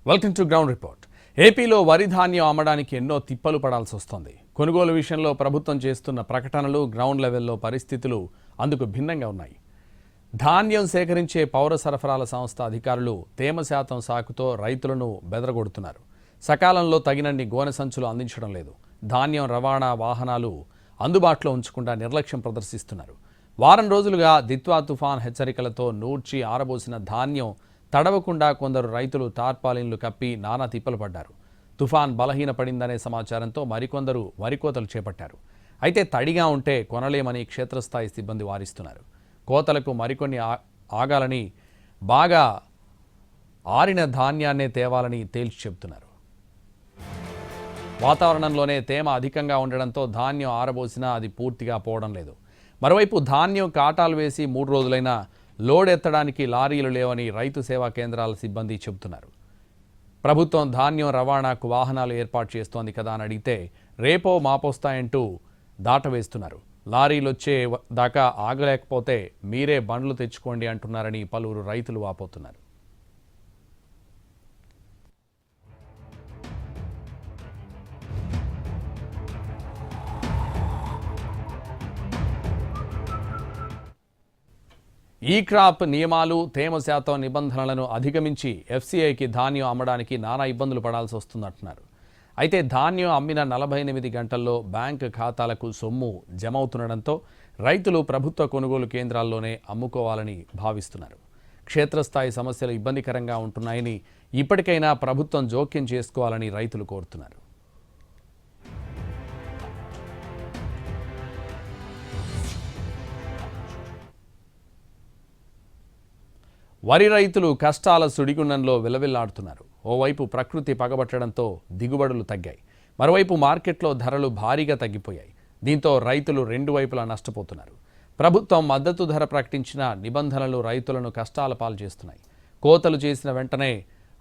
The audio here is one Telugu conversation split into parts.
Welcome to ground report. ఏపీలో వరి ధాన్యం అమ్మడానికి ఎన్నో తిప్పలు పడాల్సి వస్తోంది. కొనుగోలు విషయంలో ప్రభుత్వం చేస్తున్న ప్రకటనలు, గ్రౌండ్ లెవెల్లో పరిస్థితులు అందుకు భిన్నంగా ఉన్నాయి. ధాన్యం సేకరించే పౌర సరఫరాల సంస్థ అధికారులు తేమ శాతం సాకుతో రైతులను బెదరగొడుతున్నారు. సకాలంలో తగినన్ని గోనె సంచులు అందించడం లేదు. ధాన్యం రవాణా వాహనాలు అందుబాటులో ఉంచకుండా నిర్లక్ష్యం ప్రదర్శిస్తున్నారు. వారం రోజులుగా దిత్వా తుఫాన్ హెచ్చరికలతో నూర్చి ఆరబోసిన ధాన్యం తడవకుండా కొందరు రైతులు టార్పాలిన్లు కప్పి నానా తిప్పలు పడ్డారు. తుఫాన్ బలహీనపడిందనే సమాచారంతో మరికొందరు వరికోతలు చేపట్టారు. అయితే తడిగా ఉంటే కొనలేమని క్షేత్రస్థాయి సిబ్బంది వారిస్తున్నారు. కోతలకు మరికొన్ని ఆగాలని, బాగా ఆరిన ధాన్యాన్నే తేవాలని తేల్చి చెబుతున్నారు. వాతావరణంలోనే తేమ అధికంగా ఉండడంతో ధాన్యం ఆరబోసినా అది పూర్తిగా పోవడం లేదు. మరోవైపు ధాన్యం కాటాలు వేసి 3 రోజులైనా లోడ్ ఎత్తడానికి లారీలు లేవని రైతు సేవా కేంద్రాల సిబ్బంది చెబుతున్నారు. ప్రభుత్వం ధాన్యం రవాణాకు వాహనాలు ఏర్పాటు చేస్తోంది కదా అని అడిగితే రేపో మాపోస్తాయంటూ దాటవేస్తున్నారు. లారీలు వచ్చే దాకా ఆగలేకపోతే మీరే బండ్లు తెచ్చుకోండి అంటున్నారని పలువురు రైతులు వాపోతున్నారు. ఈ క్రాప్ నియమాలు, తేమ శాతం నిబంధనలను అధిగమించి ఎఫ్సీఐకి ధాన్యం అమ్మడానికి నానా ఇబ్బందులు పడాల్సి వస్తుందంటున్నారు. అయితే ధాన్యం అమ్మిన 48 గంటల్లో బ్యాంక్ ఖాతాలకు సొమ్ము జమ అవుతుండడంతో రైతులు ప్రభుత్వ కొనుగోలు కేంద్రాల్లోనే అమ్ముకోవాలని భావిస్తున్నారు. క్షేత్రస్థాయి సమస్యలు ఇబ్బందికరంగా ఉంటున్నాయని, ఇప్పటికైనా ప్రభుత్వం జోక్యం చేసుకోవాలని రైతులు కోరుతున్నారు. వరి రైతులు కష్టాల సుడిగుండంలో విలవిల్లాడుతున్నారు. ఓవైపు ప్రకృతి పగబట్టడంతో దిగుబడులు తగ్గాయి. మరోవైపు మార్కెట్లో ధరలు భారీగా తగ్గిపోయాయి. దీంతో రైతులు 2 వైపులా నష్టపోతున్నారు. ప్రభుత్వం మద్దతు ధర ప్రకటించిన నిబంధనలు రైతులను కష్టాల పాలు చేస్తున్నాయి. కోతలు చేసిన వెంటనే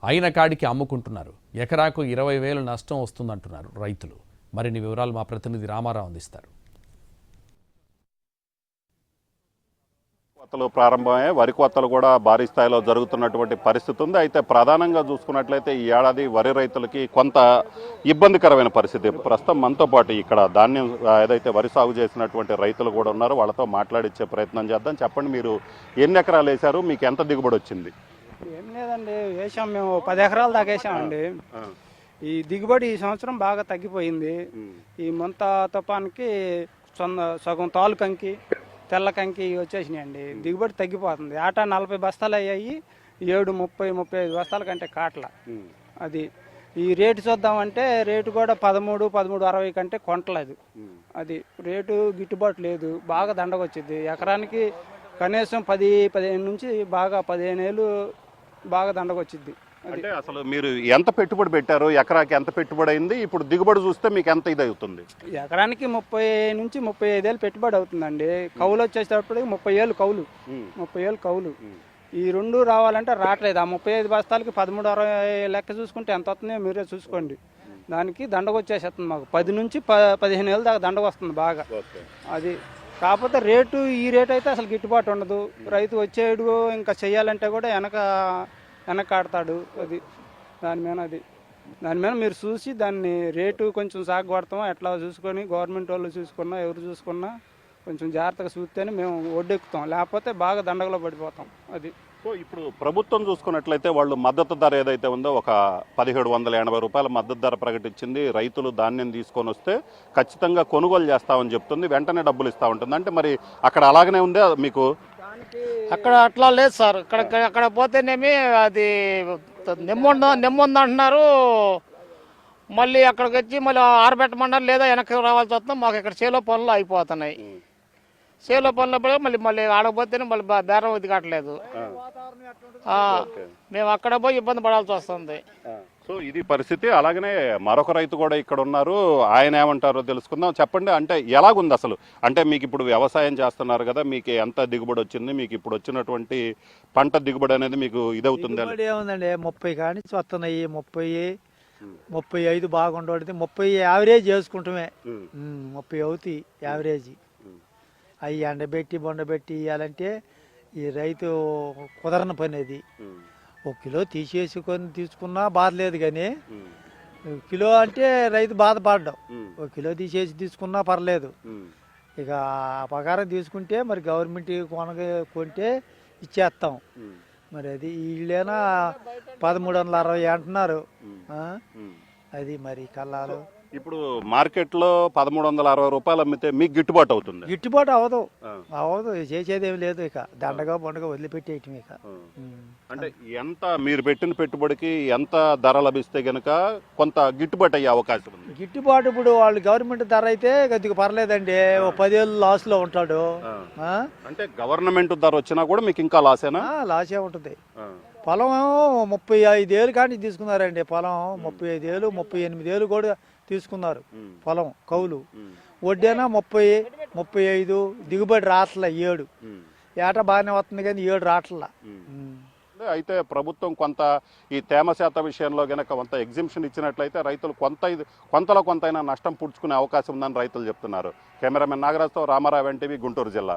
అయిన కాడికి అమ్ముకుంటున్నారు. ఎకరాకు 20,000 నష్టం వస్తుందంటున్నారు రైతులు. మరిన్ని వివరాలు మా ప్రతినిధి రామారావు అందిస్తారు. కోతలు ప్రారంభమయ్యాయి. వరి కోతలు కూడా భారీ స్థాయిలో జరుగుతున్నటువంటి పరిస్థితి ఉంది. అయితే ప్రధానంగా చూసుకున్నట్లయితే ఈ ఏడాది వరి రైతులకి కొంత ఇబ్బందికరమైన పరిస్థితి. ప్రస్తుతం మనతో పాటు ఇక్కడ ధాన్యం ఏదైతే వరి సాగు చేసినటువంటి రైతులు కూడా ఉన్నారు. వాళ్ళతో మాట్లాడించే ప్రయత్నం చేద్దాం. చెప్పండి, మీరు ఎన్ని ఎకరాలు వేశారు, మీకు ఎంత దిగుబడి వచ్చింది? ఏం లేదండి, వేసాం మేము 10 ఎకరాల దాకా వేసామండి. ఈ దిగుబడి ఈ సంవత్సరం బాగా తగ్గిపోయింది. ఈ మొంత తుఫాన్కి సగం తాలు కంకి, తెల్ల కంకి వచ్చేసినాయండి. దిగుబడి తగ్గిపోతుంది. ఆట 40 బస్తాలు అయ్యాయి, 30-35 బస్తాల కంటే కాట్ల. అది ఈ రేటు చూద్దామంటే రేటు కూడా 13-13.60 కంటే కొంటలేదు. అది రేటు గిట్టుబాటు లేదు. బాగా దండగొచ్చింది. ఎకరానికి కనీసం 10-15 నుంచి బాగా 15 ఏళ్ళు బాగా దండగొచ్చింది. అంటే అసలు మీరు ఎంత పెట్టుబడి పెట్టారు, ఎకరాకి ఎంత పెట్టుబడి అయింది, ఇప్పుడు దిగుబడి చూస్తే మీకు ఎంత ఇది అవుతుంది? ఎకరానికి 30 నుంచి 35 ఏళ్ళు పెట్టుబడి అవుతుందండి. కౌలు వచ్చేటప్పటికి 30 ఏళ్ళు కౌలు, 30 ఏళ్ళు కౌలు. ఈ 2 రావాలంటే రావట్లేదు. ఆ 35 బస్తాలకి 13-60 లెక్క చూసుకుంటే ఎంత వస్తుందో మీరే చూసుకోండి. దానికి దండగ వచ్చేసేస్తుంది. మాకు 10 నుంచి 15 ఏళ్ళ దాకా దండగ వస్తుంది బాగా. అది కాకపోతే రేటు, ఈ రేటు అయితే అసలు గిట్టుబాటు ఉండదు. రైతు వచ్చేడు ఇంకా చెయ్యాలంటే కూడా వెనకాడతాడు. అది దాని మీద మీరు చూసి దాన్ని రేటు కొంచెం సాగుపడతామో ఎట్లా చూసుకొని, గవర్నమెంట్ వాళ్ళు చూసుకున్నా, ఎవరు చూసుకున్నా కొంచెం జాగ్రత్తగా చూస్తేనే మేము ఒడ్డెక్కుతాం. లేకపోతే బాగా దండగలో పడిపోతాం. అది సో ఇప్పుడు ప్రభుత్వం చూసుకున్నట్లయితే వాళ్ళు మద్దతు ధర ఏదైతే ఉందో ఒక 1780 రూపాయల మద్దతు ధర ప్రకటించింది. రైతులు ధాన్యం తీసుకొని వస్తే ఖచ్చితంగా కొనుగోలు చేస్తామని చెప్తుంది. వెంటనే డబ్బులు ఇస్తా ఉంటుంది. అంటే మరి అక్కడ అలాగనే ఉందే మీకు? అక్కడ అట్లా లేదు సార్. అక్కడ పోతేనేమి అది నెమ్ముంది అంటున్నారు. మళ్ళీ అక్కడికి వచ్చి మళ్ళీ ఆరబెట్టమన్నారు, లేదా వెనక్కి రావాల్సి వస్తుంది. మాకు ఇక్కడ చేలో పనులు అయిపోతున్నాయి. చేలో పనులు మళ్ళీ ఆడకపోతేనే మళ్ళీ బేరం ఇది కట్టలేదు. మేము అక్కడ పోయి ఇబ్బంది పడాల్సి వస్తుంది. సో ఇది పరిస్థితి. అలాగనే మరొక రైతు కూడా ఇక్కడ ఉన్నారు. ఆయన ఏమంటారో తెలుసుకుందాం. చెప్పండి, అంటే ఎలాగుంది అసలు? అంటే మీకు ఇప్పుడు వ్యవసాయం చేస్తున్నారు కదా, మీకు ఎంత దిగుబడి వచ్చింది, మీకు ఇప్పుడు వచ్చినటువంటి పంట దిగుబడి అనేది మీకు ఇదవుతుంది? ఏముందండి, 30 కానీ వస్తున్నాయి. 30-35 బాగుండేది. 30 యావరేజ్ చేసుకుంటామే. 30 అవుతాయి యావరేజ్. అవి ఎండబెట్టి బొండబెట్టి ఇవ్వాలంటే ఈ రైతు కుదరని పని అది. ఒక కిలో తీసేసుకొని తీసుకున్నా బాధ లేదు కానీ కిలో అంటే రైతు బాధపడ్డాం. ఒక కిలో తీసేసి తీసుకున్నా పర్లేదు. ఇక ఆ ప్రకారం తీసుకుంటే మరి గవర్నమెంట్ కొంటే ఇచ్చేస్తాం. మరి అది వీళ్ళేనా 1360 అంటున్నారు. అది మరి కల్లాలు ఇప్పుడు మార్కెట్లో 1360 రూపాయలు అమ్మితే మీకు గిట్టుబాటు అవుతుంది? గిట్టుబాటు అవదు చేసేది ఏమి లేదు. ఇక దండగా బొండగా వదిలిపెట్టేయటం. ఇక అంటే ఎంత మీరు పెట్టిన పెట్టుబడికి ఎంత ధర లభిస్తే గనక కొంత గిట్టుబాటు అయ్యే అవకాశం ఉంది? గిట్టుబాటు ఇప్పుడు వాళ్ళు గవర్నమెంట్ ధర అయితే కొద్దిగా పర్లేదండి. ఓ 10 ఏళ్ళు లాస్ లో ఉంటాడు. అంటే గవర్నమెంట్ ధర వచ్చినా కూడా మీకు ఇంకా లాసేనా? లాసే ఉంటుంది. పొలం 35 ఏళ్ళు కానీ తీసుకున్నారండి. పొలం 35 ఏళ్ళు 38 ఏళ్ళు కూడా తీసుకున్నారు పొలం కౌలు. వడ్డేనా 30-35, దిగుబడి రాట్ల 7 ఏటా బాగానే వస్తుంది కానీ 7 రాట్ల. అయితే ప్రభుత్వం కొంత ఈ తేమ శాతం విషయంలో గనక కొంత ఎగ్జిబిషన్ ఇచ్చినట్లయితే రైతులు కొంతలో కొంతైనా నష్టం పుడుచుకునే అవకాశం ఉందని రైతులు చెప్తున్నారు. కెమెరామెన్ నాగరాజ్తో రామారావు, ఎన్టీవీ, గుంటూరు జిల్లా.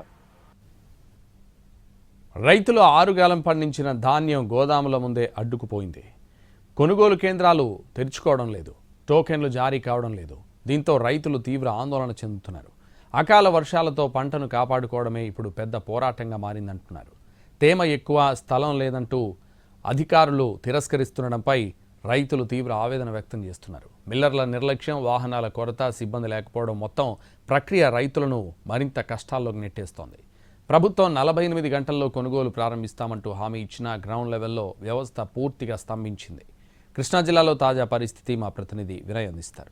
రైతులు ఆరుగాలం పండించిన ధాన్యం గోదాముల ముందే అడ్డుకుపోయింది. కొనుగోలు కేంద్రాలు తెరుచుకోవడం లేదు, టోకెన్లు జారీ కావడం లేదు. దీంతో రైతులు తీవ్ర ఆందోళన చెందుతున్నారు. అకాల వర్షాలతో పంటను కాపాడుకోవడమే ఇప్పుడు పెద్ద పోరాటంగా మారిందంటున్నారు. తేమ ఎక్కువ, స్థలం లేదంటూ అధికారులు తిరస్కరిస్తుండడంపై రైతులు తీవ్ర ఆవేదన వ్యక్తం చేస్తున్నారు. మిల్లర్ల నిర్లక్ష్యం, వాహనాల కొరత, సిబ్బంది లేకపోవడం మొత్తం ప్రక్రియ రైతులను మరింత కష్టాల్లోకి నెట్టేస్తోంది. ప్రభుత్వం 48 గంటల్లో కొనుగోలు ప్రారంభిస్తామంటూ హామీ ఇచ్చినా గ్రౌండ్ లెవెల్లో వ్యవస్థ పూర్తిగా స్తంభించింది. కృష్ణా జిల్లాలో తాజా పరిస్థితి మా ప్రతినిధి వినయ్ అందిస్తారు.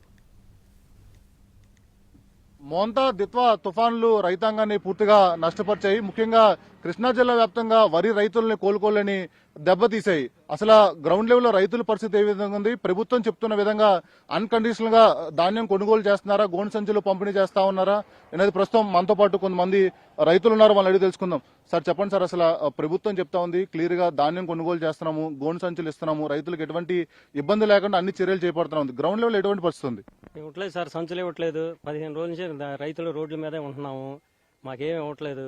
మోంతా, దిత్వా తుఫాన్లు రైతాంగాన్ని పూర్తిగా నష్టపరిచాయి. ముఖ్యంగా కృష్ణా జిల్లా వ్యాప్తంగా వరి రైతుల్ని కోలుకోలేని దెబ్బతీశాయి. అసలు గ్రౌండ్ లెవెల్లో రైతుల పరిస్థితి ఏ విధంగా ఉంది? ప్రభుత్వం చెప్తున్న విధంగా అన్కండిషనల్ గా ధాన్యం కొనుగోలు చేస్తున్నారా, గోను సంచులు పంపిణీ చేస్తా ఉన్నారా అనేది ప్రస్తుతం మనతో పాటు కొంతమంది రైతులు ఉన్నారు, వాళ్ళని అడిగి తెలుసుకుందాం. సార్ చెప్పండి సార్, అసలు ప్రభుత్వం చెప్తా ఉంది క్లియర్ గా ధాన్యం కొనుగోలు చేస్తున్నాము, గోను సంచులు ఇస్తున్నాము, రైతులకు ఎటువంటి ఇబ్బంది లేకుండా అన్ని చర్యలు చేపడుతున్నాం. గ్రౌండ్ లెవెల్ ఎటువంటి పరిస్థితి ఉంది? ఇవ్వట్లేదు సార్, సంచులు ఇవ్వట్లేదు. 15 రోజుల నుంచి రైతులు రోడ్ల మీదే ఉంటున్నాము, మాకేం ఇవ్వట్లేదు.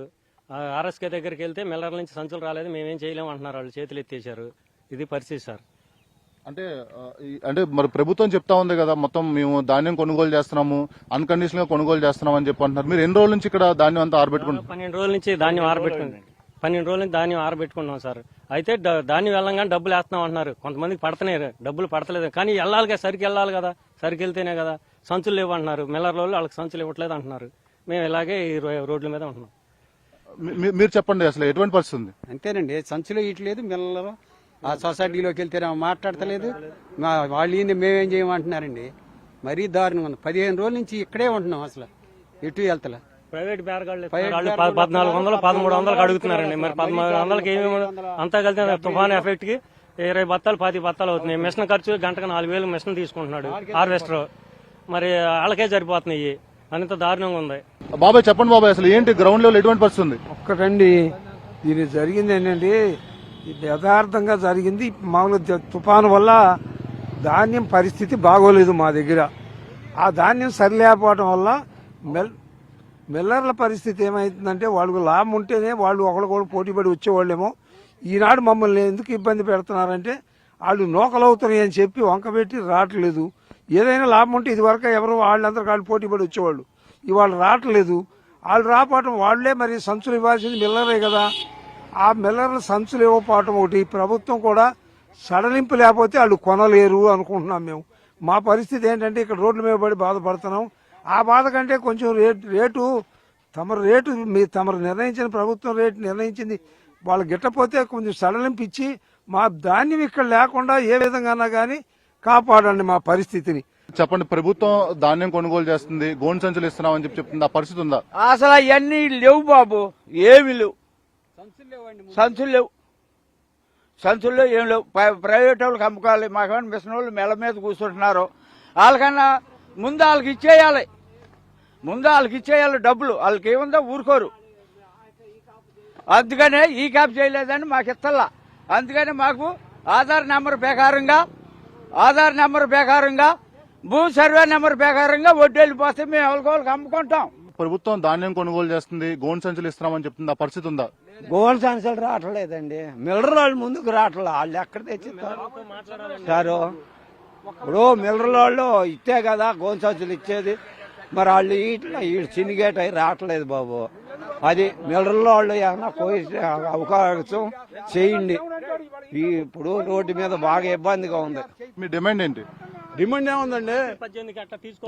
ఆర్ఎస్కే దగ్గరికి వెళ్తే మిల్లర్ల నుంచి సంచులు రాలేదు, మేమేం చేయలేము అంటున్నారు. వాళ్ళు చేతులు ఎత్తేసారు. ఇది పరిస్థితి సార్. అంటే మరి ప్రభుత్వం చెప్తా ఉంది కదా, మొత్తం మేము ధాన్యం కొనుగోలు చేస్తున్నాము, అన్కండిషనల్ గా కొనుగోలు చేస్తున్నాం అని చెప్పి అంటున్నారు. మీరు ఎన్ని రోజుల నుంచి ఇక్కడ ధాన్యం అంతా ఆరబెట్టుకుంటారు? 12 రోజుల నుంచి ధాన్యం ఆరబెట్టుకున్నాం. 12 రోజుల నుంచి ధాన్యం ఆరబెట్టుకున్నాం సార్. అయితే ధాన్యం వెళ్ళంగానే డబ్బులు వేస్తున్నాం అంటున్నారు. కొంతమందికి పడుతున్నాయి, డబ్బులు పడతలేదు. కానీ వెళ్ళాలి కదా, సరికి వెళ్ళాలి కదా, సరికి వెళ్తేనే కదా. సంచులు లేవు అంటున్నారు. మిల్లర్ల వాళ్ళు వాళ్ళకి సంచులు ఇవ్వట్లేదు అంటున్నారు. మేము ఇలాగే ఈ రోడ్ల మీద ఉంటున్నాం. మీరు చెప్పండి, అసలు ఎటువంటి పరిస్థితి ఉంది? అంతేనండి, సంచులు ఇట్లేదు. మిల్లలు ఆ సొసైటీలోకి వెళ్తే మాట్లాడతలేదు. వాళ్ళు మేమేం చేయమంటున్నారండి. మరీ దారుణంగా ఉంది. 15 రోజుల నుంచి ఇక్కడే ఉంటున్నాం, అసలు ఎటు వెళ్తలే. ప్రైవేట్ బేరగాళ్ళు 1400, 1300 అడుగుతున్నారండి. మరి 1300కి ఏమేమి అంతా కలిసి తుఫాన్ ఎఫెక్ట్ కి 20 బత్తాలు 10 బత్తాలు అవుతున్నాయి. మిషన్ ఖర్చు గంటకు 4000 మిషన్ తీసుకుంటున్నాడు హార్వెస్టర్. మరి వాళ్ళకే సరిపోతున్నాయి. అంత దారుణంగా ఉంది. బాబాయ్ చెప్పండి బాబాయ్, అసలు ఏంటి గ్రౌండ్ లెవెల్ ఎటువంటి పరిస్థితి ఉంది? ఒక్కటండి, ఇది జరిగింది ఏంటంటే యథార్థంగా జరిగింది. మామూలుగా తుఫాను వల్ల ధాన్యం పరిస్థితి బాగోలేదు మా దగ్గర. ఆ ధాన్యం సరిలేకపోవడం వల్ల మిల్లర్ల పరిస్థితి ఏమైతుందంటే, వాళ్ళకు లాభం ఉంటేనే వాళ్ళు ఒకరికొకరు పోటీపడి వచ్చేవాళ్ళేమో. ఈనాడు మమ్మల్ని ఎందుకు ఇబ్బంది పెడుతున్నారంటే, వాళ్ళు నూకలవుతున్నాయి అని చెప్పి వంకబెట్టి రావట్లేదు. ఏదైనా లాభం ఉంటే ఇది వరకు ఎవరు వాళ్ళందరూ వాళ్ళు పోటీపడి వచ్చేవాళ్ళు, ఇవాళ రావట్లేదు. వాళ్ళు రాపోవటం, వాళ్లే మరి సంచులు ఇవ్వాల్సింది మిల్లరే కదా. ఆ మిల్లర్లు సంచులు ఇవ్వకపోవటం ఒకటి. ప్రభుత్వం కూడా సడలింపు లేకపోతే వాళ్ళు కొనలేరు అనుకుంటున్నాం మేము. మా పరిస్థితి ఏంటంటే ఇక్కడ రోడ్ల మీద పడి బాధపడుతున్నాం. ఆ బాధ కంటే కొంచెం రేటు తమరు నిర్ణయించిన ప్రభుత్వం రేటు నిర్ణయించింది వాళ్ళు గిట్టపోతే కొంచెం సడలింపు ఇచ్చి మా ధాన్యం ఇక్కడ లేకుండా ఏ విధంగా కానీ కాపాడండి మా పరిస్థితిని. చెప్పండి, ప్రభుత్వం ధాన్యం కొనుగోలు చేస్తుంది, గోను సంచులు ఇస్తున్నామని చెప్పి చెప్తుంది. ఆ పరిస్థితి ఉందా? అసలు అవన్నీ లేవు బాబు, ఏమి లేవు. సంచుల్లో ఏం లేవు. ప్రైవేట్ వాళ్ళకి అమ్ముకోవాలి. మాకేమైనా మిషన్ వాళ్ళు మెల్ల మీద కూర్చుంటున్నారు. వాళ్ళకన్నా ముందు వాళ్ళకి ఇచ్చేయాలి డబ్బులు. వాళ్ళకి ఏముందో ఊరుకోరు. అందుకనే ఈ క్యాప్ చేయలేదని మాకు ఇస్తల్లా. అందుకని మాకు ఆధార్ నెంబర్ ప్రకారంగా భూ సర్వే నెంబర్ ప్రకారంగా వడ్డీలు పోతే మేము ఎవరికోళ్ళకి అమ్ముకుంటాం. ప్రభుత్వం ధాన్యం కొనుగోలు చేస్తుంది, గోను సంచులు ఇస్తున్నామని చెప్తుంది. ఆ పరిస్థితి ఉందా? గోల్డ్ సంచులు రావట్లేదండి. మిల్లర్ వాళ్ళు ముందుకు రావట్లేదు. వాళ్ళు ఎక్కడ తెచ్చిస్తారు సారు? ఇప్పుడు మిల్లర్ వాళ్ళు ఇస్తే కదా గోల్డ్ సంచులు ఇచ్చేది. మరి వాళ్ళు ఇట్లా వీళ్ళు చినిగేట రావట్లేదు బాబు. అది మిల్లర్ వాళ్ళు ఏమన్నా పోయి అవకాశం చేయండి. ఇప్పుడు రోడ్డు మీద బాగా ఇబ్బందిగా ఉంది. మీ డిమాండ్ ఏంటి? డిమాండ్ ఏముందండి,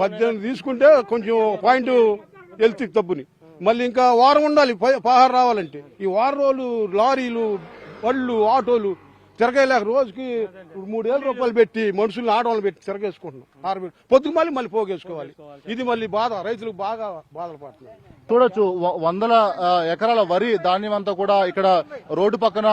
18 తీసుకుంటే కొంచెం పాయింట్ వెళ్తే తప్పుని మళ్ళీ ఇంకా వారం ఉండాలి పహారు రావాలంటే. ఈ వారం రోజులు లారీలు బళ్ళు ఆటోలు తిరగలేక రోజుకి 3,000 రూపాయలు పెట్టి మనుషుల్ని ఆడవాళ్ళు పెట్టి తిరగేసుకుంటున్నాం. పొద్దుకు మళ్ళీ పోగేసుకోవాలి. ఇది మళ్ళీ బాధ, రైతులకు బాగా బాధలు పడుతున్నారు. చూడొచ్చు, వందల ఎకరాల వరి ధాన్యం అంతా కూడా ఇక్కడ రోడ్డు పక్కన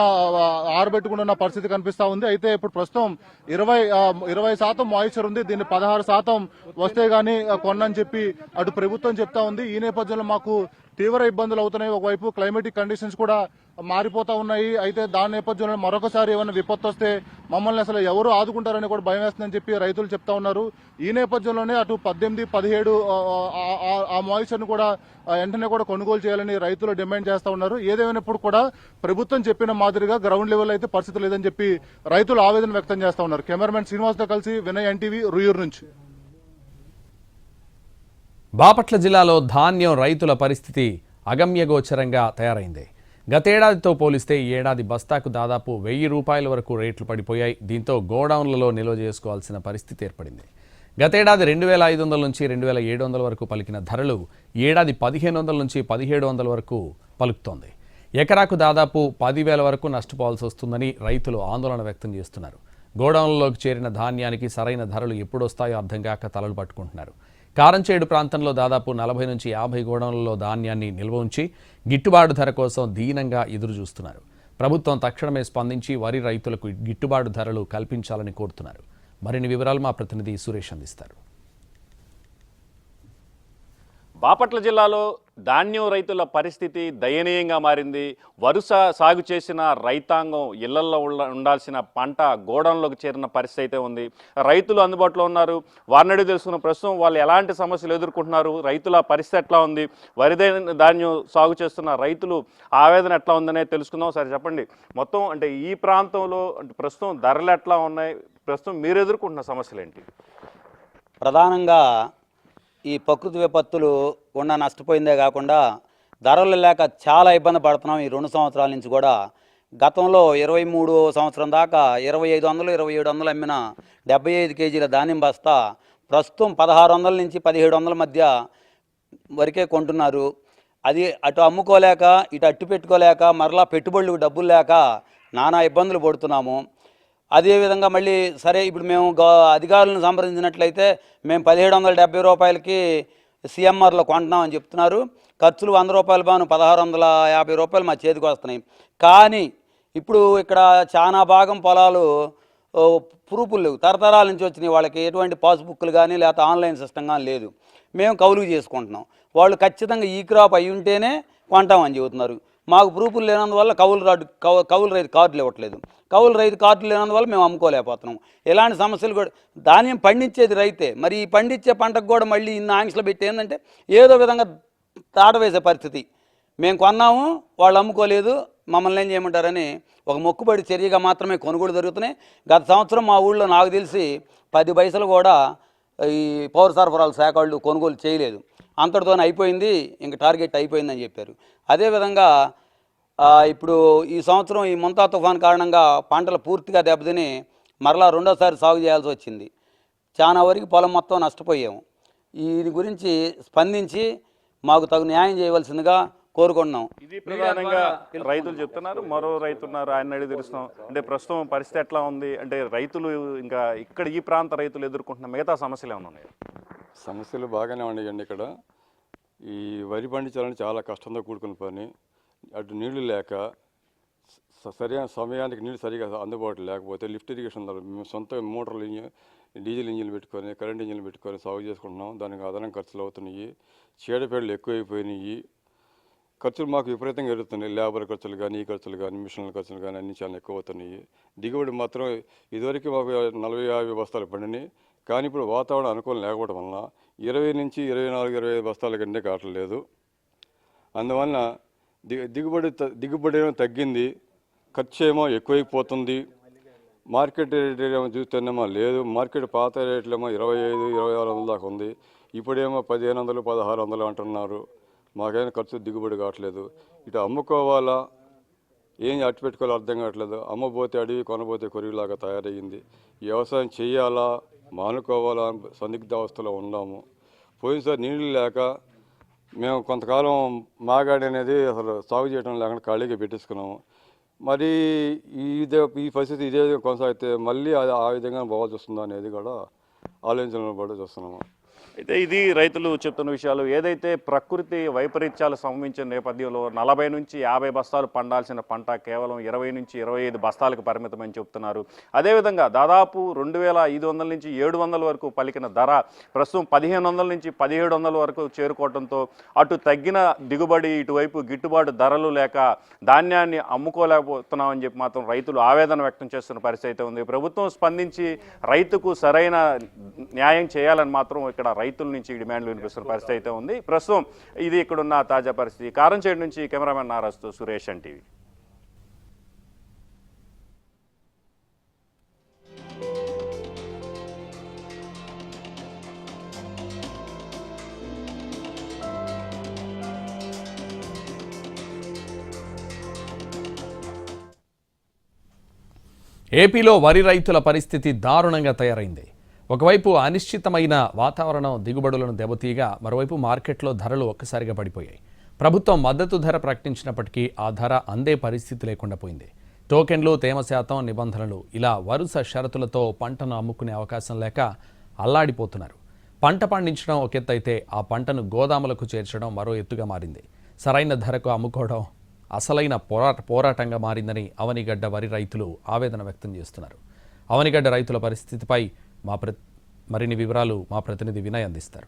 ఆరబెట్టుకున్న పరిస్థితి కనిపిస్తా ఉంది. అయితే ఇప్పుడు ప్రస్తుతం 20% మాయిశ్చర్ ఉంది. దీన్ని 16% వస్తే గానీ కొన్నని చెప్పి అటు ప్రభుత్వం చెప్తా ఉంది. ఈ నేపథ్యంలో మాకు తీవ్ర ఇబ్బందులు అవుతున్నాయి. ఒకవైపు క్లైమేటిక్ కండిషన్స్ కూడా మారిపోతా ఉన్నాయి. అయితే దాని నేపథ్యంలో మరొకసారి ఏమైనా విపత్తు వస్తే మమ్మల్ని అసలు ఎవరు ఆదుకుంటారని కూడా భయం వేస్తుందని చెప్పి రైతులు చెప్తా ఉన్నారు. ఈ నేపథ్యంలోనే అటు 18, 17 ఆ మాయిశ్చర్ ను కూడా వెంటనే కూడా కొనుగోలు చేయాలని రైతులు డిమాండ్ చేస్తా ఉన్నారు. ఏదేమైనప్పుడు కూడా ప్రభుత్వం చెప్పిన మాదిరిగా గ్రౌండ్ లెవెల్ అయితే పరిస్థితి లేదని చెప్పి రైతులు ఆవేదన వ్యక్తం చేస్తా ఉన్నారు. కెమెరామెన్ శ్రీనివాస్తో కలిసి వినయ్, ఎన్టీవీ, రుయ్యూరు నుంచి. బాపట్ల జిల్లాలో ధాన్యం రైతుల పరిస్థితి అగమ్యగోచరంగా తయారైంది. గతేడాదితో పోలిస్తే ఈ ఏడాది బస్తాకు దాదాపు 1,000 రూపాయల వరకు రేట్లు పడిపోయాయి. దీంతో గోడౌన్లలో నిల్వ చేసుకోవాల్సిన పరిస్థితి ఏర్పడింది. గతేడాది 2,500 నుంచి 2,700 వరకు పలికిన ధరలు ఏడాది 1,500 నుంచి 1,700 వరకు పలుకుతోంది. ఎకరాకు దాదాపు 10,000 వరకు నష్టపోవాల్సి వస్తుందని రైతులు ఆందోళన వ్యక్తం చేస్తున్నారు. గోడౌన్లలోకి చేరిన ధాన్యానికి సరైన ధరలు ఎప్పుడొస్తాయో అర్థం కాక తలలు పట్టుకుంటున్నారు. కారంచేడు ప్రాంతంలో దాదాపు 40 నుంచి 50 గోడౌన్లలో ధాన్యాన్ని నిల్వ ఉంచి గిట్టుబాటు ధర కోసం దీనంగా ఎదురు చూస్తున్నారు. ప్రభుత్వం తక్షణమే స్పందించి వరి రైతులకు గిట్టుబాటు ధరలు కల్పించాలని కోరుతున్నారు. మరిన్ని వివరాలు మా ప్రతినిధి సురేష్ అందిస్తారు. బాపట్ల జిల్లాలో ధాన్యం రైతుల పరిస్థితి దయనీయంగా మారింది. వరుస సాగు చేసిన రైతాంగం ఇళ్లల్లో ఉండాల్సిన పంట గోడౌన్లోకి చేరిన పరిస్థితి అయితే ఉంది. రైతులు అందుబాటులో ఉన్నారు. వారినడి తెలుసుకున్న ప్రస్తుతం వాళ్ళు ఎలాంటి సమస్యలు ఎదుర్కొంటున్నారు, రైతుల పరిస్థితి ఎట్లా ఉంది, వరి ధాన్యం సాగు చేస్తున్న రైతులు ఆవేదన ఎట్లా ఉందనే తెలుసుకుందాం. సరే చెప్పండి, మొత్తం అంటే ఈ ప్రాంతంలో ప్రస్తుతం ధరలు ఎట్లా ఉన్నాయి, ప్రస్తుతం మీరు ఎదుర్కొంటున్న సమస్యలు ఏంటి? ప్రధానంగా ఈ ప్రకృతి విపత్తులు ఉన్న నష్టపోయిందే కాకుండా ధరలు లేక చాలా ఇబ్బంది పడుతున్నాం. ఈ 2 సంవత్సరాల నుంచి కూడా గతంలో 23 సంవత్సరం దాకా 2,500, 2,700 అమ్మిన 75 కేజీల ధాన్యం బస్తా ప్రస్తుతం 1,600 నుంచి 1,700 మధ్య వరకే కొంటున్నారు. అది అటు అమ్ముకోలేక ఇటు అట్టు పెట్టుకోలేక మరలా పెట్టుబడులకు డబ్బులు లేక నానా ఇబ్బందులు పడుతున్నాము. అదేవిధంగా మళ్ళీ సరే ఇప్పుడు మేము అధికారులను సంప్రదించినట్లయితే మేము 1,770 రూపాయలకి సిఎంఆర్లో కొంటున్నామని చెప్తున్నారు. ఖర్చులు 100 రూపాయలు బాను 1,650 రూపాయలు మా చేతికి వస్తున్నాయి. కానీ ఇప్పుడు ఇక్కడ చాలా భాగం పొలాలు ప్రూఫులు లేవు, తరతరాల నుంచి వచ్చినాయి. వాళ్ళకి ఎటువంటి పాస్బుక్లు కానీ లేకపోతే ఆన్లైన్ సిస్టమ్ కానీ లేదు. మేము కౌలుకు చేసుకుంటున్నాం. వాళ్ళు ఖచ్చితంగా ఈ క్రాప్ అయి ఉంటేనే కొంటామని చెబుతున్నారు. మాకు ప్రూఫులు లేనందువల్ల కౌలు రైతు కార్డులు ఇవ్వట్లేదు. కౌలు రైతు కార్డులు లేనందువల్ల మేము అమ్ముకోలేకపోతున్నాం. ఇలాంటి సమస్యలు కూడా ధాన్యం పండించేది రైతే, మరి ఈ పండించే పంటకు కూడా మళ్ళీ ఇన్ని ఆంక్షలు పెట్టి ఏంటంటే ఏదో విధంగా తాటవేసే పరిస్థితి. మేము కొన్నాము, వాళ్ళు అమ్ముకోలేదు, మమ్మల్ని ఏం చేయమంటారని ఒక మొక్కుబడి చర్యగా మాత్రమే కొనుగోలు జరుగుతున్నాయి. గత సంవత్సరం మా ఊళ్ళో నాకు తెలిసి 10 పైసలు కూడా ఈ పౌర సరఫరాల శాఖ వాళ్ళు కొనుగోలు చేయలేదు. అంతటితోనే అయిపోయింది, ఇంకా టార్గెట్ అయిపోయిందని చెప్పారు. అదేవిధంగా ఇప్పుడు ఈ సంవత్సరం ఈ ముంతా తుఫాన్ కారణంగా పంటలు పూర్తిగా దెబ్బతిని మరలా రెండోసారి సాగు చేయాల్సి వచ్చింది. చాలా వరకు పొలం మొత్తం నష్టపోయాము. దీని గురించి స్పందించి మాకు తగు న్యాయం చేయవలసిందిగా కోరుకుంటున్నాం. ఇది ప్రధానంగా రైతులు చెప్తున్నారు. మరో రైతున్నారు, ఆయన అడిగి తెలుస్తున్నాం. అంటే ప్రస్తుతం పరిస్థితి ఎట్లా ఉంది, అంటే రైతులు ఇంకా ఇక్కడ ఈ ప్రాంత రైతులు ఎదుర్కొంటున్న మిగతా సమస్యలు ఏమైనా ఉన్నాయి? సమస్యలు బాగానే ఉన్నాయండి. ఇక్కడ ఈ వరి పండించాలని చాలా కష్టంతో కూడుకున్న పని. అటు నీళ్లు లేక సరైన సమయానికి నీళ్ళు సరిగా అందుబాటులో లేకపోతే లిఫ్ట్ ఇరిగేషన్ మేము సొంత మోటార్లు డీజిల్ ఇంజిన్లు పెట్టుకొని కరెంట్ ఇంజిన్లు పెట్టుకొని సాగు చేసుకుంటున్నాం. దానికి అదనం ఖర్చులు అవుతున్నాయి. చీడపేడలు ఎక్కువైపోయినాయి. ఖర్చులు మాకు విపరీతంగా ఎరుగుతున్నాయి. లేబర్ ఖర్చులు కానీ, ఈ ఖర్చులు కానీ, మిషన్ల ఖర్చులు కానీ అన్నీ చాలా ఎక్కువ అవుతున్నాయి. దిగుబడి మాత్రం ఇదివరకు మాకు 40-50 బస్తాలు పండినాయి. కానీ ఇప్పుడు వాతావరణం అనుకూలం లేకపోవడం వలన 20 నుంచి 24-25 బస్తాల కంటే కావట్లేదు. అందువలన దిగుబడి ఏమో తగ్గింది, ఖర్చు ఏమో ఎక్కువైపోతుంది. మార్కెట్ రేట్ ఏమో చూస్తేనేమో లేదు, మార్కెట్ పాత రేట్లేమో 25-26 దాకా ఉంది. ఇప్పుడేమో 1500, 1600 అంటున్నారు. మాకైనా ఖర్చు దిగుబడి కావట్లేదు. ఇటు అమ్ముకోవాలా, ఏం అట్టు పెట్టుకోవాలో అర్థం కావట్లేదు. అమ్మబోతే అడవి, కొనబోతే కొరివిలాగా తయారయ్యింది. వ్యవసాయం చేయాలా మానుకోవాలా సందిగ్ధ అవస్థలో ఉన్నాము. పోయినసారి నీళ్లు లేక మేము కొంతకాలం మాగాడి అనేది అసలు సాగు చేయడం లేకుండా ఖాళీగా పెట్టేసుకున్నాము. మరి ఈ పరిస్థితి ఇదే కొనసాగితే మళ్ళీ అది ఆ విధంగా పోవాల్సి వస్తుందా అనేది కూడా ఆలోచనలో పడి చూస్తున్నాము. అయితే ఇది రైతులు చెప్తున్న విషయాలు. ఏదైతే ప్రకృతి వైపరీత్యాలు సంభవించిన నేపథ్యంలో 40 నుంచి 50 బస్తాలు పండాల్సిన పంట కేవలం 20 నుంచి 25 బస్తాలకు పరిమితమని చెప్తున్నారు. అదేవిధంగా దాదాపు 2500 నుంచి 700 వరకు పలికిన ధర ప్రస్తుతం 1500 నుంచి 1700 వరకు చేరుకోవడంతో అటు తగ్గిన దిగుబడి, ఇటువైపు గిట్టుబాటు ధరలు లేక ధాన్యాన్ని అమ్ముకోలేకపోతున్నామని చెప్పి మాత్రం రైతులు ఆవేదన వ్యక్తం చేస్తున్న పరిస్థితి అయితే ఉంది. ప్రభుత్వం స్పందించి రైతుకు సరైన న్యాయం చేయాలని మాత్రం ఇక్కడ రైతుల నుంచి డిమాండ్లు వినిపిస్తున్న పరిస్థితి అయితే ఉంది. ప్రస్తుతం ఇది ఇక్కడున్న తాజా పరిస్థితి. కారంచేడు నుంచి కెమెరామెన్ నారాజ్తో సురేష్ ఎన్టీవీ. ఏపీలో వరి రైతుల పరిస్థితి దారుణంగా తయారైంది. ఒకవైపు అనిశ్చితమైన వాతావరణం దిగుబడులను దెబ్బతీయగా, మరోవైపు మార్కెట్లో ధరలు ఒక్కసారిగా పడిపోయాయి. ప్రభుత్వం మద్దతు ధర ప్రకటించినప్పటికీ ఆ ధర అందే పరిస్థితి లేకుండా పోయింది. టోకెన్లు, తేమ శాతం నిబంధనలు ఇలా వరుస షరతులతో పంటను అమ్ముకునే అవకాశం లేక అల్లాడిపోతున్నారు. పంట పండించడం ఒక ఎత్తు అయితే ఆ పంటను గోదాములకు చేర్చడం మరో ఎత్తుగా మారింది. సరైన ధరకు అమ్ముకోవడం అసలైన పోరాటంగా మారిందని అవనిగడ్డ వరి రైతులు ఆవేదన వ్యక్తం చేస్తున్నారు. అవనిగడ్డ రైతుల పరిస్థితిపై మరిన్ని వివరాలు మా ప్రతినిధి వినయ్ అందిస్తారు.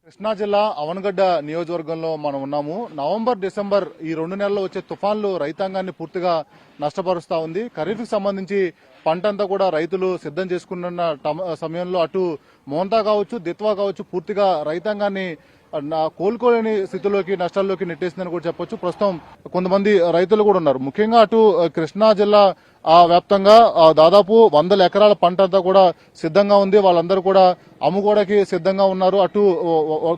కృష్ణా జిల్లా అవనగడ్డ నియోజకవర్గంలో మనం ఉన్నాము. నవంబర్, డిసెంబర్ ఈ 2 నెలల్లో వచ్చే తుఫాన్లు రైతాంగాన్ని పూర్తిగా నష్టపరుస్తా ఉంది. ఖరీఫ్కి సంబంధించి పంట అంతా కూడా రైతులు సిద్ధం చేసుకున్న సమయంలో అటు మోంతా కావచ్చు, దిత్వా కావచ్చు పూర్తిగా రైతాంగాన్ని కోలుకోలేని స్థితిలోకి, నష్టాల్లోకి నెట్టేసిందని కూడా చెప్పొచ్చు. ప్రస్తుతం కొంతమంది రైతులు కూడా ఉన్నారు. ముఖ్యంగా అటు కృష్ణా జిల్లా వ్యాప్తంగా దాదాపు 100 ఎకరాల పంట అంతా కూడా సిద్ధంగా ఉంది. వాళ్ళందరూ కూడా అమ్ముకోవడానికి సిద్ధంగా ఉన్నారు. అటు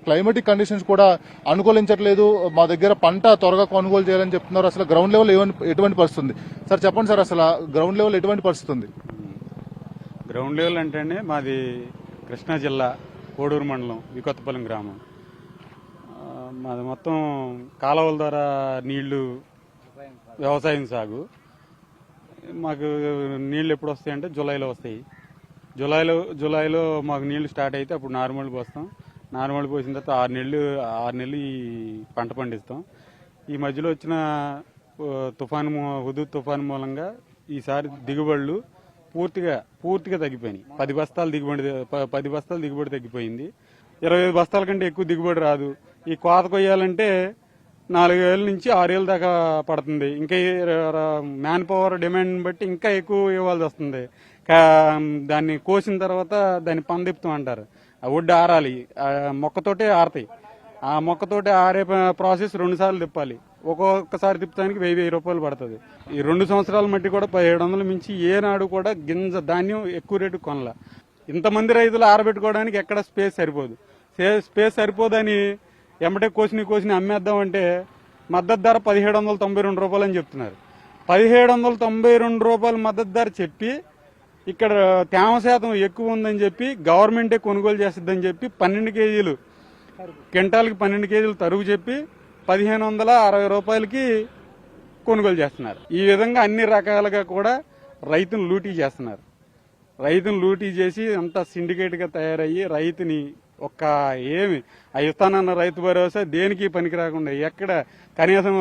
క్లైమేటిక్ కండిషన్స్ కూడా అనుకూలించట్లేదు. మా దగ్గర పంట త్వరగా కొనుగోలు చేయాలని చెప్తున్నారు. అసలు గ్రౌండ్ లెవెల్ ఎటువంటి పరిస్థితి ఉంది సార్? చెప్పండి సార్, అసలు గ్రౌండ్ లెవెల్ ఎటువంటి పరిస్థితి ఉంది? గ్రౌండ్ లెవెల్ అంటే మాది కృష్ణా జిల్లా కోడూరు మండలం వికొత్తపల్లి గ్రామం. మాది మొత్తం కాలువల ద్వారా నీళ్లు, వ్యవసాయం సాగు. మాకు నీళ్లు ఎప్పుడు వస్తాయి అంటే జూలైలో వస్తాయి. జూలైలో మాకు నీళ్లు స్టార్ట్ అయితే అప్పుడు నార్మల్ పోస్తాం. నార్మల్ పోసిన తర్వాత 6 నెలలు ఈ పంట పండిస్తాం. ఈ మధ్యలో వచ్చిన హుదూద్ తుఫాను మూలంగా ఈసారి దిగుబడులు పూర్తిగా తగ్గిపోయినాయి. 10 బస్తాలు దిగుబడి తగ్గిపోయింది. 25 బస్తాల కంటే ఎక్కువ దిగుబడి రాదు. ఈ కోత కొయ్యాలంటే 4 ఏళ్ళ నుంచి 6 ఏళ్ళ దాకా పడుతుంది. ఇంకా మ్యాన్ పవర్ డిమాండ్ బట్టి ఇంకా ఎక్కువ ఇవ్వాల్సి వస్తుంది. దాన్ని కోసిన తర్వాత దాన్ని పందిపుతాం అంటారు. ఆ ఒడ్డు ఆరాలి, మొక్కతోటే ఆరతాయి. ఆ మొక్కతోటి ఆరే ప్రాసెస్ 2 సార్లు తిప్పాలి. ఒక్కొక్కసారి తిప్పడానికి 1000 రూపాయలు పడుతుంది. ఈ 2 సంవత్సరాల మట్టి కూడా 1700 మించి ఏనాడు కూడా గింజ ధాన్యం ఎక్కువ రేటు కొనలా. ఇంతమంది రైతులు ఆరబెట్టుకోవడానికి ఎక్కడ స్పేస్ సరిపోదని ఎమ్మటే కోసిని అమ్మేద్దామంటే మద్దతు ధర 1792 రూపాయలు అని చెప్తున్నారు. 1792 రూపాయల మద్దతు ధర చెప్పి ఇక్కడ తేమ శాతం ఎక్కువ ఉందని చెప్పి గవర్నమెంటే కొనుగోలు చేస్తుందని చెప్పి 12 కేజీలు క్వింటాల్కి 12 కేజీలు తరుగు చెప్పి 1560 రూపాయలకి కొనుగోలు చేస్తున్నారు. ఈ విధంగా అన్ని రకాలుగా కూడా రైతును లూటీ చేస్తున్నారు. రైతును లూటీ చేసి అంతా సిండికేట్ గా తయారయ్యి రైతుని ఏమి ఇస్తానన్న రైతు భరోసా దేనికి పనికి రాకుండా ఎక్కడ కనీసం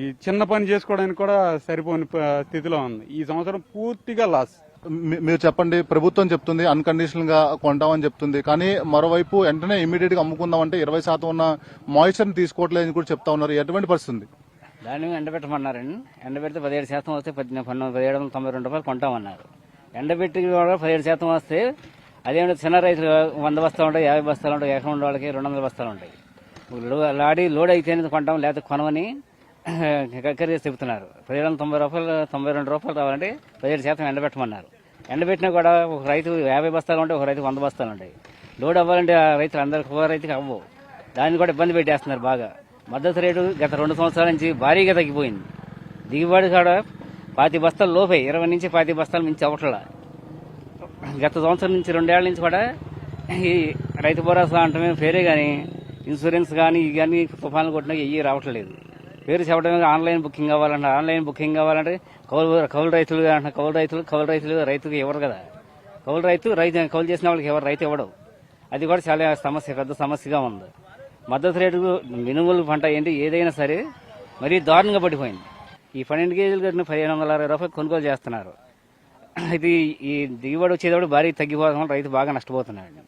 ఈ చిన్న పని చేసుకోవడానికి కూడా సరిపోని స్థితిలో ఉంది. ఈ సంవత్సరం పూర్తిగా లాస్. మీరు చెప్పండి, ప్రభుత్వం చెప్తుంది అన్కండిషనల్ గా కొంటామని చెప్తుంది, కానీ మరోవైపు వెంటనే ఇమీడియట్ గా అమ్ముకుందామంటే 20% ఉన్న మాయిశ్చర్ తీసుకోవట్లేదని కూడా చెప్తా ఉన్నారు. ఎటువంటి పరిస్థితి? దాన్ని ఎండబెట్టమన్నారండి. ఎండబెడితే 17% వస్తే 1792 రూపాయలు కొంటామన్నారు. ఎండబెట్టి కూడా 17% వస్తే అదేమిటి చిన్న రైతులు 100 బస్తాలు ఉంటాయి, 50 బస్తాలు ఉంటాయి, ఎకరం వాళ్ళకి 200 బస్తాలు ఉంటాయి. లారీ లోడ్ అయితేనే కొంటాం లేకపోతే కొనమని కక్కరి చెప్తున్నారు. 1790 రూపాయలు 92 రూపాయలు రావాలంటే 17% ఎండబెట్టమన్నారు. ఎండబెట్టినా కూడా ఒక రైతు 50 బస్తాలు ఉంటాయి, ఒక రైతు 100 బస్తాలు ఉంటాయి. లోడ్ అవ్వాలంటే ఆ రైతులు అందరికి ఒక రైతుకి అవ్వవు. దాన్ని కూడా ఇబ్బంది పెట్టేస్తున్నారు బాగా. మద్దతు రేటు గత 2 సంవత్సరాల నుంచి భారీగా తగ్గిపోయింది. దిగుబడి కూడా 25 బస్తాలు లోపే, 20 నుంచి 25 బస్తాలు మించి అవ్వట్లా. గత సంవత్సరం నుంచి 2 ఏళ్ల నుంచి కూడా ఈ రైతు భరోసా అంటమే పేరే కానీ ఇన్సూరెన్స్ కానీ ఇవి కానీ తుఫాన్లు కొట్టినా ఇవి రావట్లేదు. పేరు చెప్పడమే ఆన్లైన్ బుకింగ్ కావాలంటే ఆన్లైన్ బుకింగ్ కావాలంటే కౌలు రైతులు అంటున్నారు. కౌలు రైతులు రైతుకి ఇవ్వరు కదా. కౌలు చేసిన వాళ్ళకి ఎవరు రైతు ఇవ్వడం. అది కూడా చాలా పెద్ద సమస్యగా ఉంది. మద్దతు రేటు మినుములు పంట ఏంటి ఏదైనా సరే మరీ దారుణంగా పడిపోయింది. ఈ 12 కేజీలు కట్టిన 1560 రూపాయలు కొనుగోలు చేస్తున్నారు. ఇది ఈ దిగుబడి వచ్చేటప్పుడు భారీ తగ్గిపోవడం రైతు బాగా నష్టపోతున్నాడు.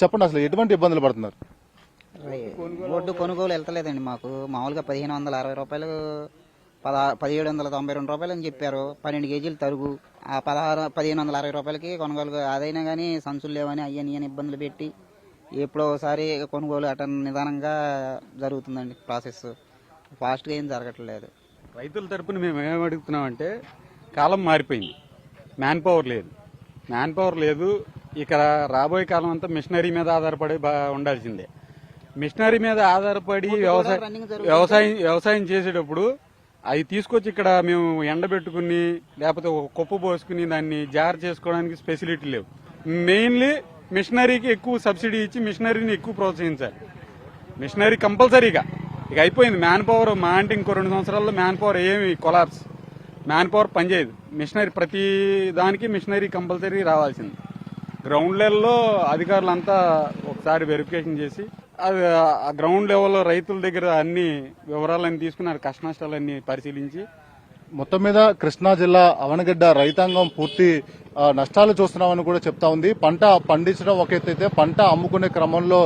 చెప్పండి, అసలు ఎటువంటి ఇబ్బందులు పడుతున్నారు? బోర్డు కొనుగోలు వెళ్తలేదండి. మాకు మామూలుగా 1560 రూపాయలు 1792 రూపాయలు అని చెప్పారు. 12 కేజీలు తరుగు ఆ 1560 రూపాయలకి కొనుగోలు. అదైనా కానీ సంచులు లేవని అయ్యని ఇబ్బందులు పెట్టి ఎప్పుడో ఒకసారి కొనుగోలు అట నిదానంగా జరుగుతుందండి. ప్రాసెస్ ఫాస్ట్గా ఏం జరగట్లేదు. రైతుల తరపున మేము ఏం అడుగుతున్నామంటే కాలం మారిపోయింది, మ్యాన్ పవర్ లేదు. ఇక్కడ రాబోయే కాలం అంతా మిషనరీ మీద ఆధారపడి ఉండాల్సిందే. మిషనరీ మీద ఆధారపడి వ్యవసాయం చేసేటప్పుడు అవి తీసుకొచ్చి ఇక్కడ మేము ఎండబెట్టుకుని లేకపోతే ఒక కుప్ప పోసుకుని దాన్ని జార్ చేసుకోవడానికి ఫెసిలిటీ లేవు. మెయిన్లీ మిషనరీకి ఎక్కువ సబ్సిడీ ఇచ్చి మిషనరీని ఎక్కువ ప్రోత్సహించాలి. మిషనరీ కంపల్సరీగా ఇక అయిపోయింది. మ్యాన్ పవర్ మా అంటే ఇంకో 2 సంవత్సరాల్లో మ్యాన్ పవర్ ఏమి కొలాప్స్, మ్యాన్ పవర్ పనిచేయదు. మిషనరీ ప్రతి దానికి మిషనరీ కంపల్సరీ రావాల్సింది. గ్రౌండ్ లెవెల్లో అధికారులంతా ఒకసారి వెరిఫికేషన్ చేసి అది ఆ గ్రౌండ్ లెవెల్లో రైతుల దగ్గర అన్ని వివరాలన్నీ తీసుకుని కష్ట నష్టాలన్నీ పరిశీలించి మొత్తం మీద కృష్ణా జిల్లా అవనగడ్డ రైతాంగం పూర్తి నష్టాలు చూస్తున్నామని కూడా చెప్తా ఉంది. పంట పండించడం ఒక ఎత్తు అయితే పంట అమ్ముకునే క్రమంలో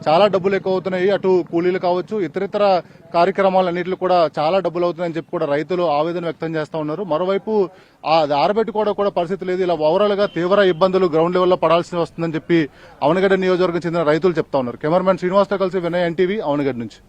చాలా డబ్బులు ఎక్కువ అవుతున్నాయి. అటు కూలీలు కావచ్చు, ఇతరితర కార్యక్రమాలన్నింటిలో కూడా చాలా డబ్బులు అవుతున్నాయని చెప్పి కూడా రైతులు ఆవేదన వ్యక్తం చేస్తా ఉన్నారు. మరోవైపు ఆరబెట్టుకోవడం కూడా పరిస్థితి లేదు. ఇలా ఓవరాల్ గా తీవ్ర ఇబ్బందులు గ్రౌండ్ లెవెల్లో పడాల్సి వస్తుందని చెప్పి అవనగడ్డ నియోజకవర్గం చెందిన రైతులు చెప్తా ఉన్నారు. కెమెరామెన్ శ్రీనివాస్తో కలిసి వినయ్, ఎన్టీవీ, అవనగడ్డ నుంచి.